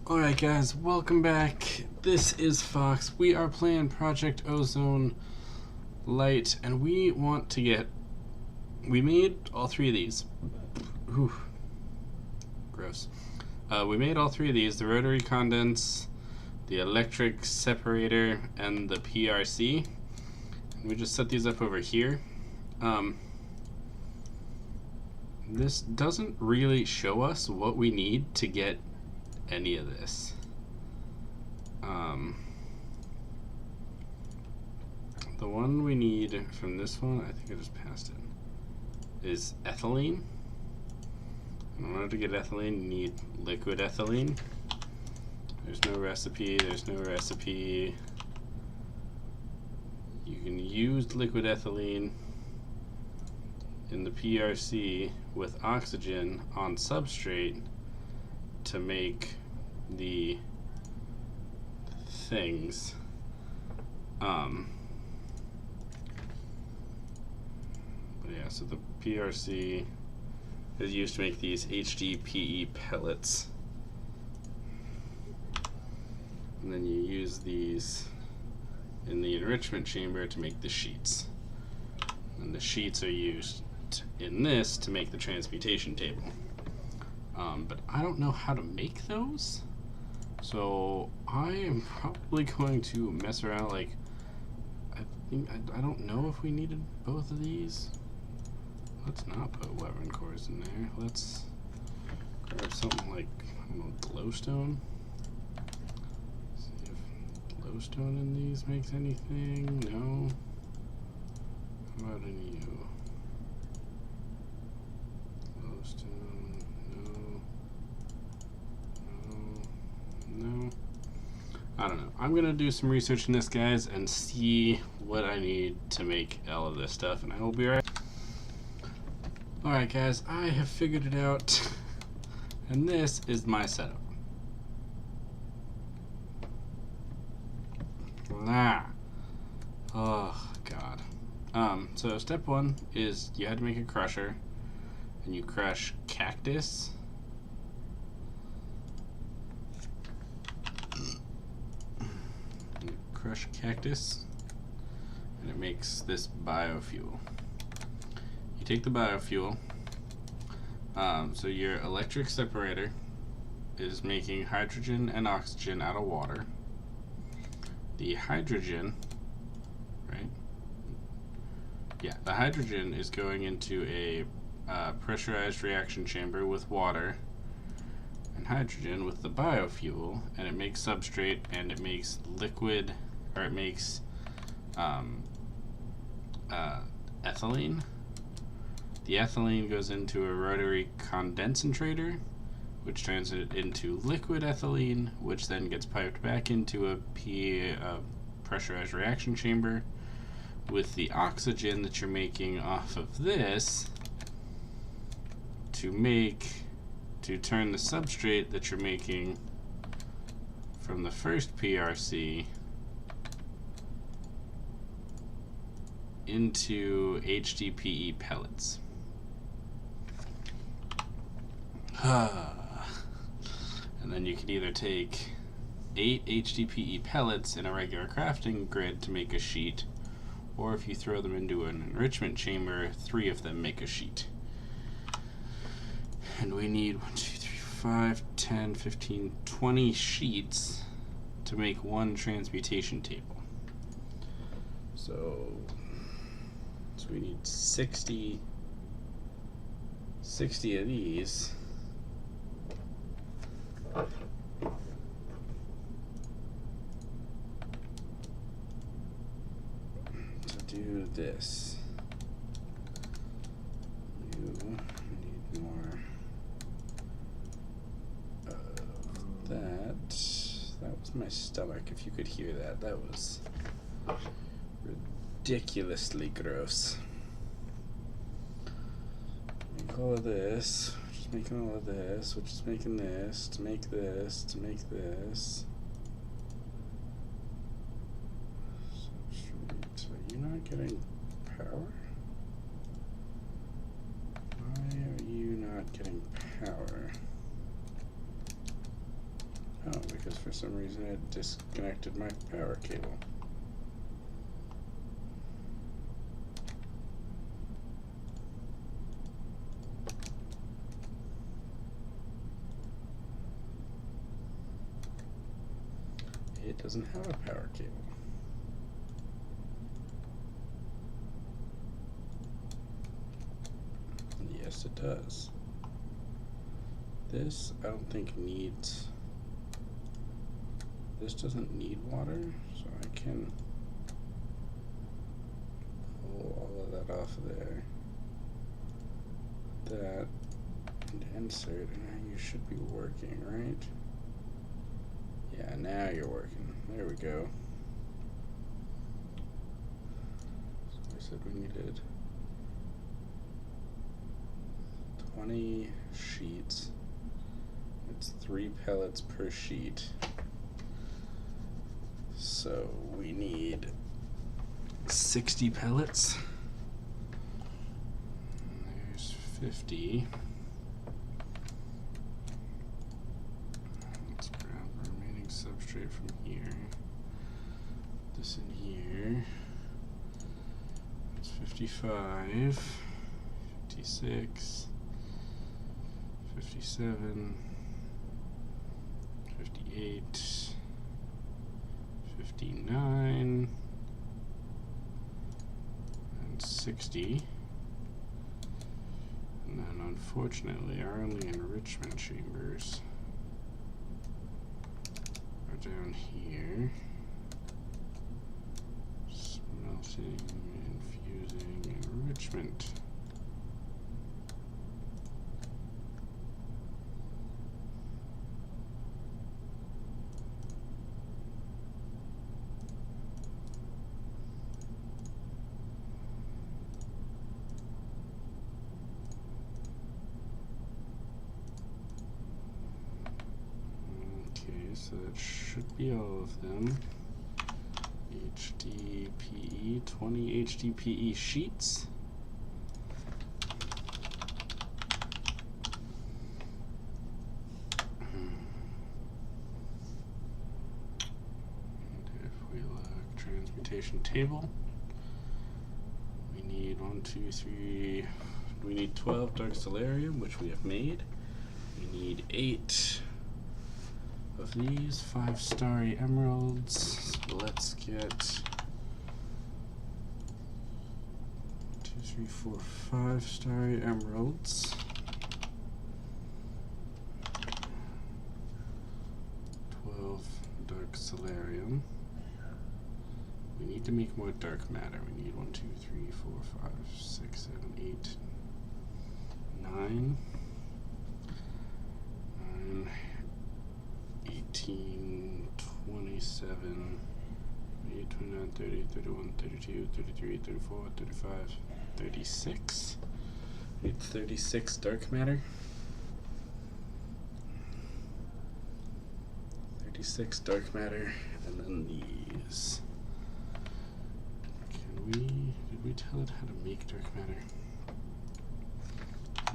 Alright guys, welcome back. This is Fox. We are playing Project Ozone Lite, and we want to get... We made all three of these. Whew. Gross. We made all three of these, the rotary condense, the electric separator, and the PRC. And we just set these up over here. This doesn't really show us what we need to get any of this. The one we need from this one, I think I just passed it, is ethylene. In order to get ethylene, you need liquid ethylene. There's no recipe, You can use liquid ethylene in the PRC with oxygen on substrate to make the things. But yeah, so the PRC is used to make these HDPE pellets. And then you use these in the enrichment chamber to make the sheets. And the sheets are used in this to make the transmutation table. But I don't know how to make those, so I am probably going to mess around. Like, I don't know if we needed both of these. Let's not put weapon cores in there. Let's grab something like, I don't know, glowstone. See if glowstone in these makes anything. No. How about in you? Glowstone. No. I don't know. I'm gonna do some research in this, guys, and see what I need to make all of this stuff, and I will be right. Alright guys, I have figured it out, and this is my setup. Oh god. So step one is you had to make a crusher, and you crush cactus. Crush cactus, and it makes this biofuel. You take the biofuel, so your electric separator is making hydrogen and oxygen out of water. The hydrogen, right? Yeah, the hydrogen is going into a pressurized reaction chamber with water and hydrogen with the biofuel, and it makes substrate, and it makes liquid, or it makes ethylene. The ethylene goes into a rotary condensator, which turns it into liquid ethylene, which then gets piped back into a pressurized reaction chamber with the oxygen that you're making off of this to turn the substrate that you're making from the first PRC into HDPE pellets. And then you could either take 8 HDPE pellets in a regular crafting grid to make a sheet, or if you throw them into an enrichment chamber, 3 of them make a sheet. And we need 1, 2, 3, 5, 10, 15, 20 sheets to make one transmutation table. So we need 60 of these. To do this, you need more of that. That was my stomach, if you could hear that. That was ridiculously gross. Make all of this, we're just making all of this, we're just making this, to make this, to make this. So are you not getting power? Why are you not getting power? Oh. because for some reason it disconnected my power cable. It doesn't have a power cable. Yes, it does. This, I don't think needs, this doesn't need water, so I can pull all of that off of there. That, and insert, and now you should be working, right? Yeah, now you're working. There we go. So I said we needed 20 sheets. It's 3 pellets per sheet. So we need 60 pellets. And there's 50. Let's grab the remaining substrate from here. This in here. That's 55, 56, 57, 58, 59, and 60. And then unfortunately our only enrichment chambers are down here. Smelting, infusing, enrichment. So that should be all of them. HDPE, 20 HDPE sheets. And if we look, transmutation table, we need 1, 2, 3, we need 12 dark stellarium, which we have made. We need 8 of these 5 starry emeralds. So let's get 2, 3, 4, 5 starry emeralds. 12 dark stellarium. We need to make more dark matter. We need 1, 2, 3, 4, 5, 6, 7, 8, 9. 18, 27, 28, 29, 30, 31, 32, 33, 34, 35, 36. We need 36 dark matter. 36 dark matter, and then these. Did we tell it how to make dark matter?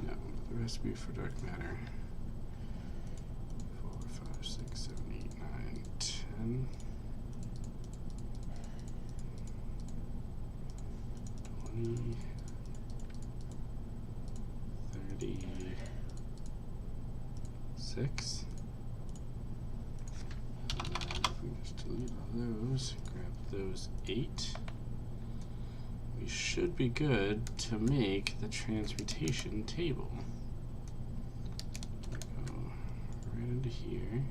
No, the recipe for dark matter. 6, 7, 8, 9, 10, 20, 36. And then if we just delete all those, grab those 8, we should be good to make the transmutation table. Go right into here.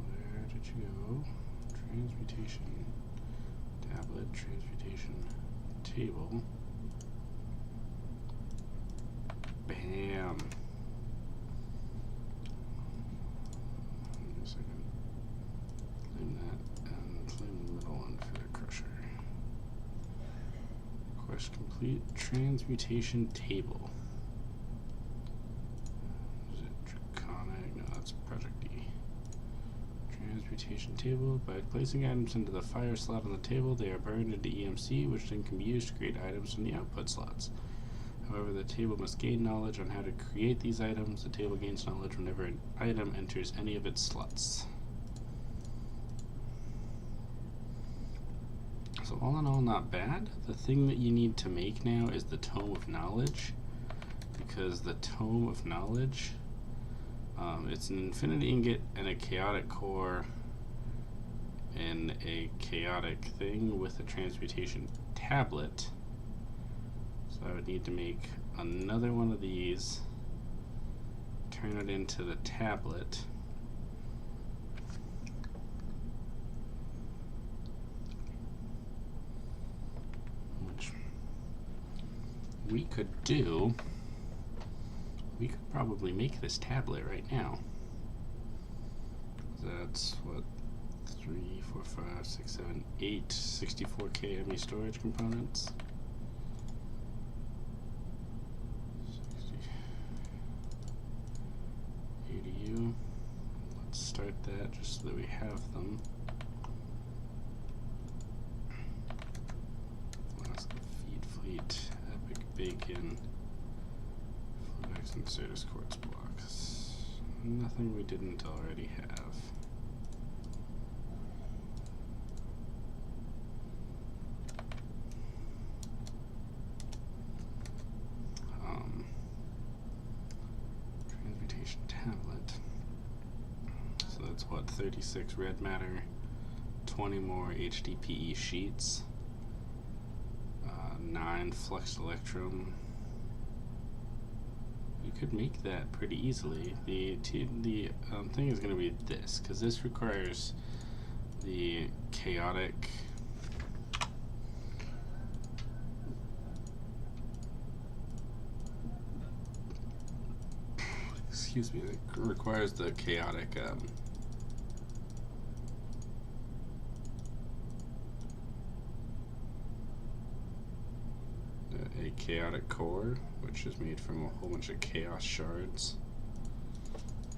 Where did you go? Transmutation tablet, transmutation table. Bam. Wait a second. Claim that and claim the middle one for the crusher. Quest complete. Transmutation table. Is it draconic? No, that's Project D. Transmutation table. By placing items into the fire slot on the table, they are burned into EMC, which then can be used to create items from the output slots. However, the table must gain knowledge on how to create these items. The table gains knowledge whenever an item enters any of its slots. So all in all, not bad. The thing that you need to make now is the Tome of Knowledge, because the Tome of Knowledge, it's an infinity ingot and a chaotic core and a chaotic thing with a transmutation tablet. So I would need to make another one of these, turn it into the tablet, which we could do. We could probably make this tablet right now. That's what, 3, 4, 5, 6, 7, 8 64K ME storage components. 60 ADU. Let's start that just so that we have them. Alaska Feed Fleet, Epic Bacon, Fluidex and Certus Quartz blocks. Nothing we didn't already have. Transmutation tablet. So that's what, 36 red matter, 20 more HDPE sheets, 9 flux electrum. You could make that pretty easily. The thing is going to be this, because this requires the chaotic excuse me, it requires the chaotic a chaotic core, which is made from a whole bunch of chaos shards.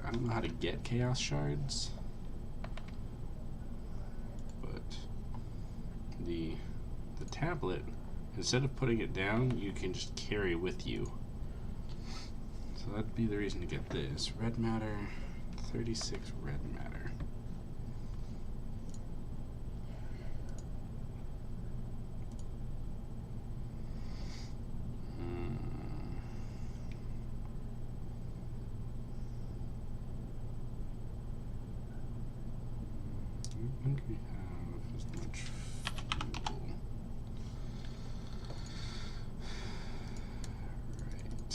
I don't know how to get chaos shards, but the tablet, instead of putting it down, you can just carry with you. So that'd be the reason to get this. Red matter, 36 red matter. I think we have as much fuel. Right.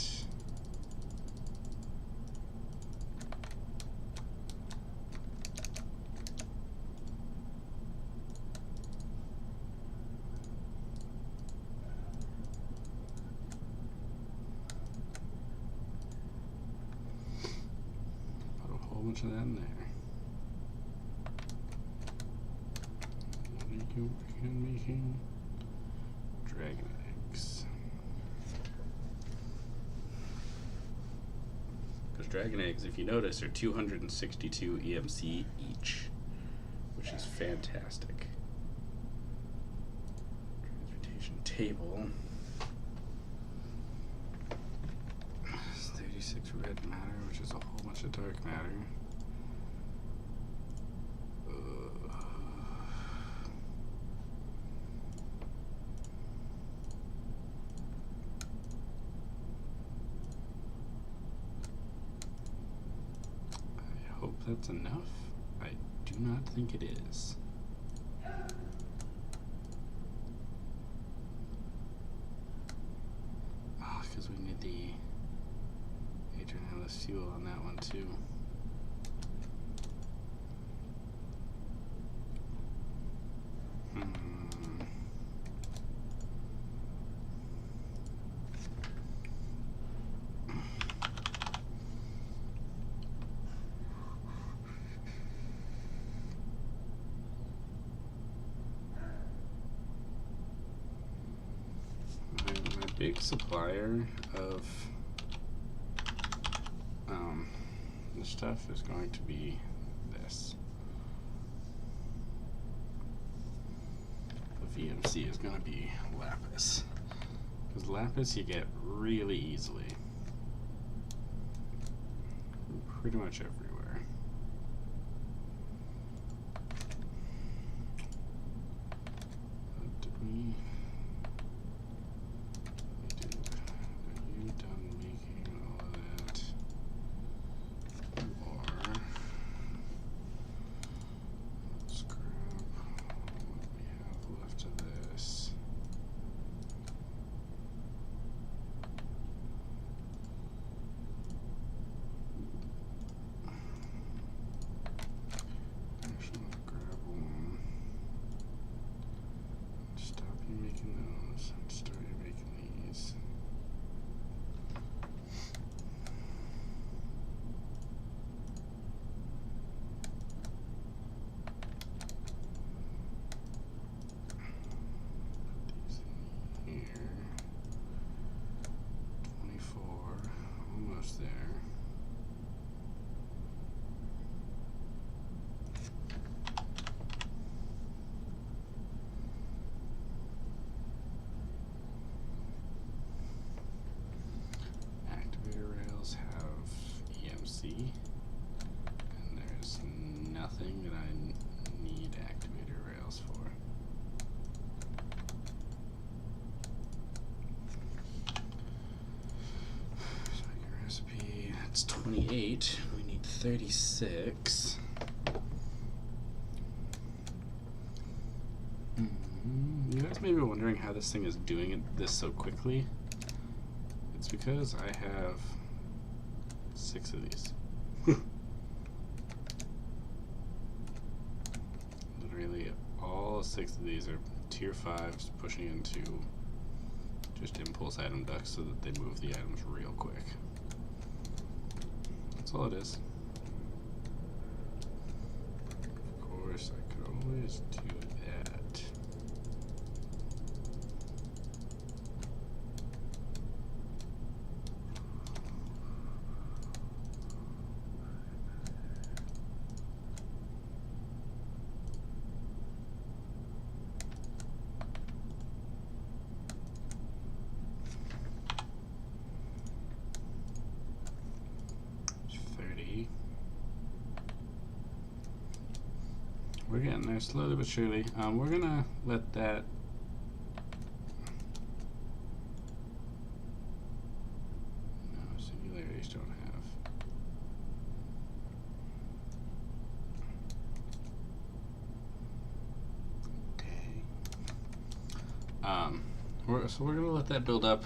Put a whole bunch of that in there. Making dragon eggs. Because dragon eggs, if you notice, are 262 EMC each, which is fantastic. Transmutation table. 36 red matter, which is a whole bunch of dark matter. That's enough? I do not think it is. Because we need the Adrenalus fuel on that one too. Big supplier of this stuff is going to be this. The VMC is going to be lapis. Because lapis you get really easily. Pretty much everywhere. What did we did. Are you done making all of that? Or let's grab what we have left of this. Actually, grab one. Stop you making those and start you making these. Put these in here. 24, almost there. Activator rails have EMC, and there's nothing that I need activator rails for. So your recipe, that's 28. We need 36. You guys may be wondering how this thing is doing this so quickly. It's because I have 6 of these. Literally all 6 of these are tier 5s pushing into just impulse item ducts so that they move the items real quick. That's all it is. Of course, I could always do that. We're getting there slowly but surely. We're gonna let that no singularities don't have. Okay. So we're gonna let that build up,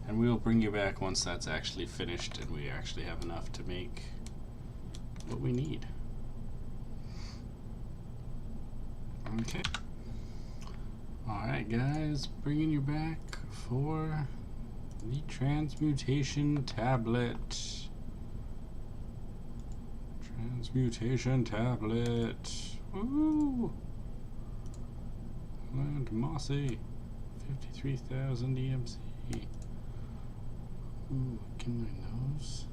and we will bring you back once that's actually finished and we actually have enough to make what we need. Okay. Alright guys, bringing you back for the Transmutation Tablet. Transmutation Tablet. Woo! Land Mossy. 53,000 EMC. Ooh, can my nose?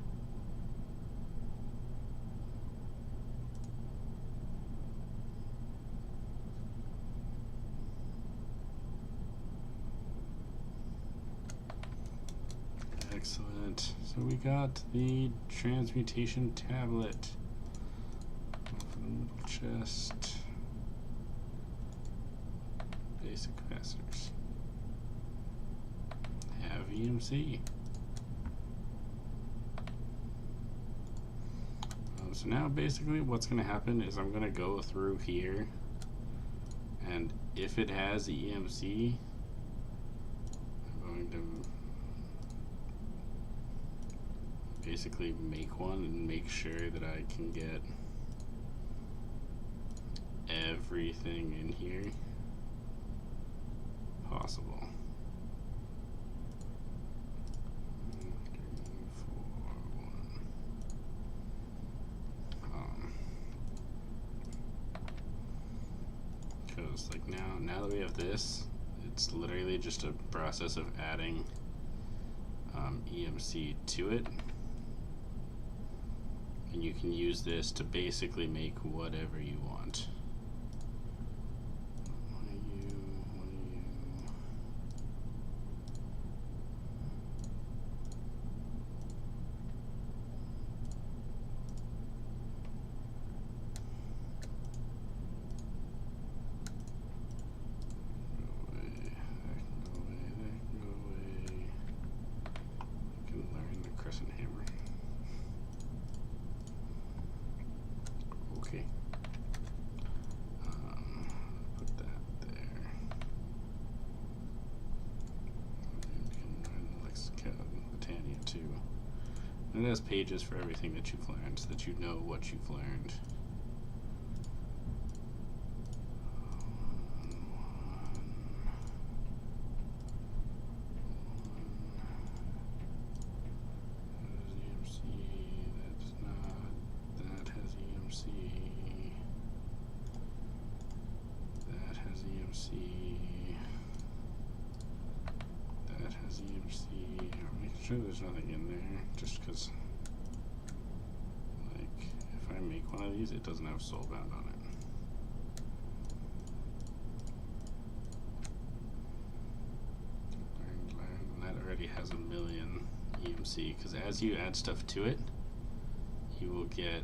Excellent. So we got the Transmutation Tablet. Off the middle chest. Basic capacitors. Have EMC. So now basically what's going to happen is I'm going to go through here, and if it has EMC, I'm going to basically make one and make sure that I can get everything in here possible. 3, 4, 1. Because like now that we have this, it's literally just a process of adding EMC to it. And you can use this to basically make whatever you want. What are you? Okay. Put that there. And you can run Lexicotania too. And it has pages for everything that you've learned so that you know what you've learned. There's nothing in there, just because, like, if I make one of these, it doesn't have soulbound on it. Learn. That already has a million EMC, because as you add stuff to it, you will get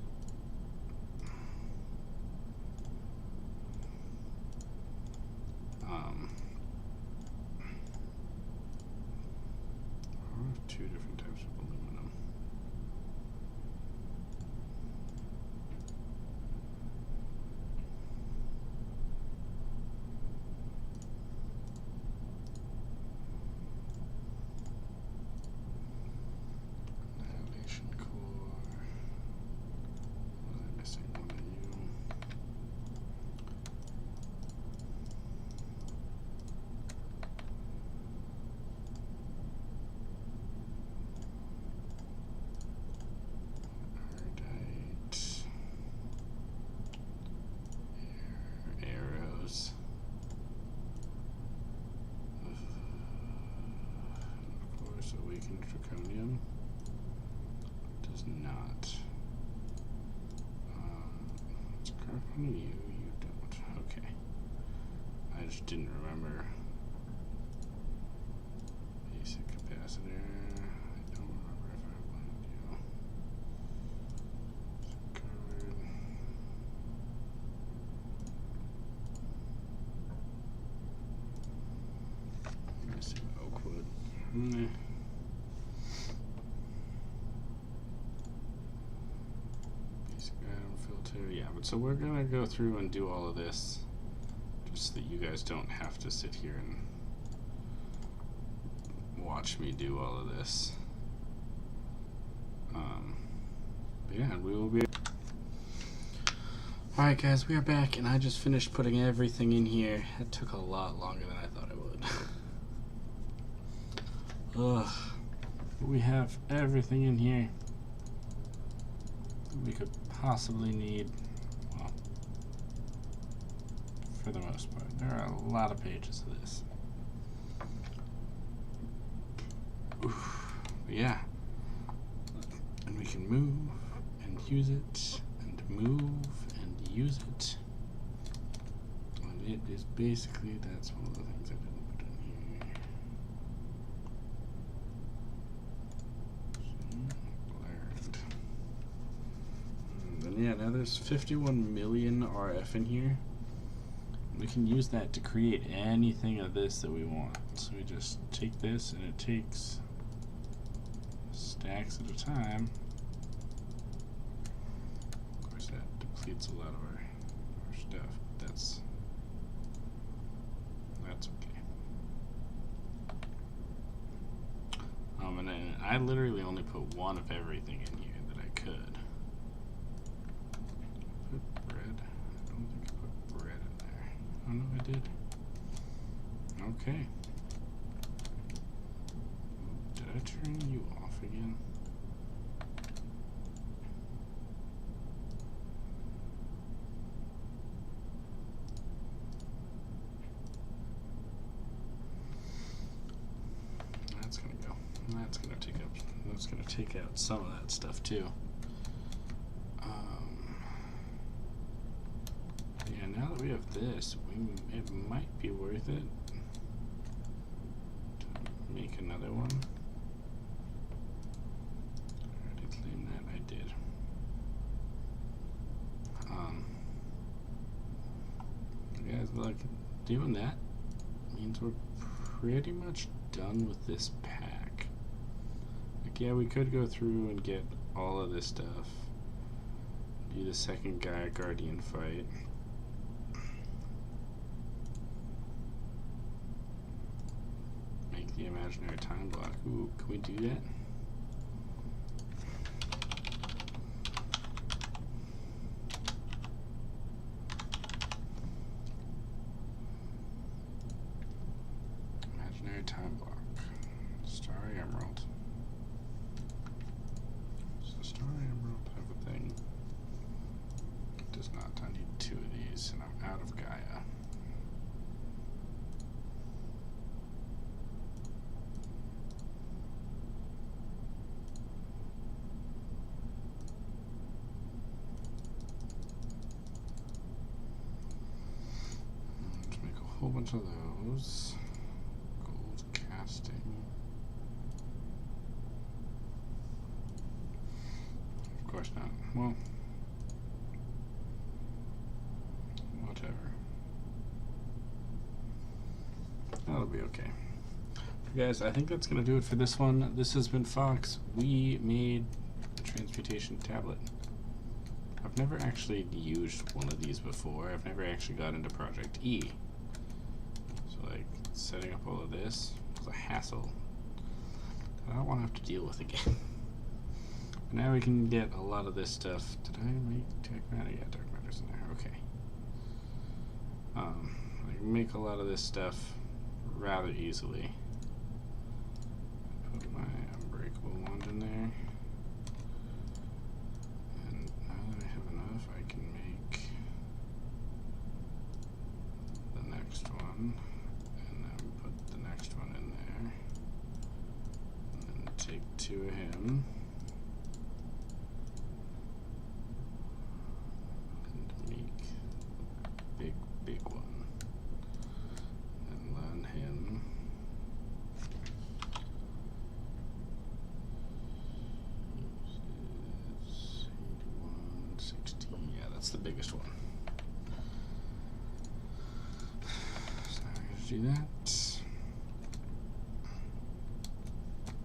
two different types of aluminum. Annihilation core. Was I missing one of you? Arrows. Of course, awakened draconium does not. It's craft on you, you don't. Okay. I just didn't remember. Basic capacitor. I don't remember if I wanted you. Covered. Missing oakwood. Nah. Basic item filter. Yeah, but so we're gonna go through and do all of this just so that you guys don't have to sit here and watch me do all of this. Yeah, and we will be. Alright guys, we are back, and I just finished putting everything in here. It took a lot longer than I thought it would. Ugh. We have everything in here we could possibly need. Well, for the most part. There are a lot of pages of this. Oof. But yeah. And we can move and use it, and move and use it. And it is basically, that's one of the things I didn't put in here. Learned. And then yeah, now there's 51 million RF in here. We can use that to create anything of this that we want. So we just take this, and it takes stacks at a time. Of course, that depletes a lot of our stuff. That's okay. And then I literally only put one of everything in here that I could. Put bread. I don't think I put bread in there. Oh no, I did. Okay. Did I turn you off again? That's gonna go. That's gonna take up. That's gonna take out some of that stuff too. Yeah. Now that we have this, it might be worth it to make another one. I already claimed that. I did. Guys, look, doing that means we're pretty much done with this pack. Like, yeah, we could go through and get all of this stuff. be the second Gaia Guardian fight. Make the imaginary time block. Ooh, can we do that? Imaginary time block. Starry Emerald. Does the Starry Emerald have a thing? It does not. I need 2 of these, and I'm out of Gaia. Let's make a whole bunch of those. Gold casting. Of course not. Well, whatever. That'll be okay. Guys, I think that's going to do it for this one. This has been Fox. We made a transmutation tablet. I've never actually used one of these before. I've never actually got into Project E. So, like, setting up all of this was a hassle that I don't want to have to deal with again. Now we can get a lot of this stuff. Did I make dark matter? Yeah, dark matter's in there. Okay. I can make a lot of this stuff rather easily. Put my unbreakable wand in there. And now that I have enough, I can make the next one. And then put the next one in there. And then take 2 of him. Big one, and learn him. Uses 81, 60. Yeah, that's the biggest one. So I'm going to do that.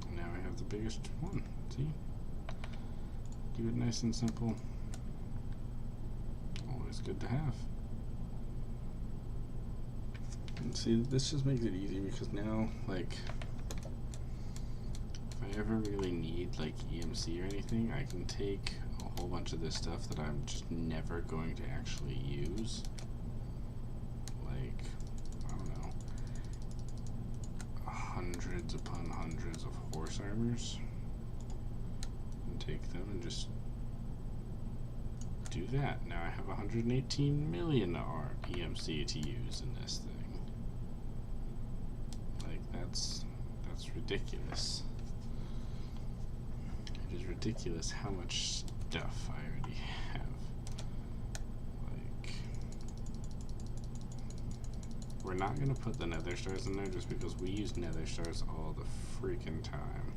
And now I have the biggest one. See? Keep it nice and simple. Always good to have. And see, this just makes it easy because now, like, if I ever really need, like, EMC or anything, I can take a whole bunch of this stuff that I'm just never going to actually use. Like, I don't know, hundreds upon hundreds of horse armors. And take them and just do that. Now I have 118 million EMC to use in this thing. That's ridiculous. It is ridiculous how much stuff I already have. Like, we're not gonna put the nether stars in there just because we use nether stars all the freaking time.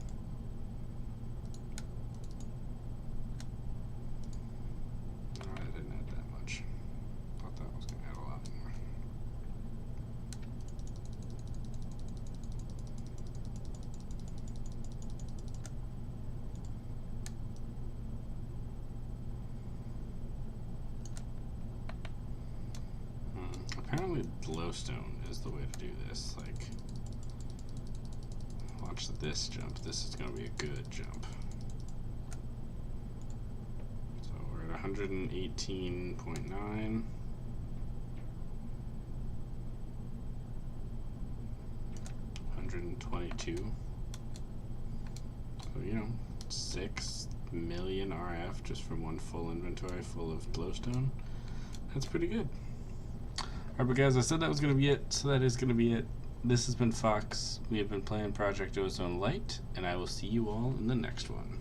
I didn't add that much. Thought that was gonna add a lot more. Apparently glowstone is the way to do this. Like, watch this jump. This is going to be a good jump. So we're at 118.9. 122. So, you know, 6 million RF just from one full inventory full of glowstone. That's pretty good. Alright, but guys, I said that was going to be it, so that is going to be it. This has been Fox. We have been playing Project Ozone Lite, and I will see you all in the next one.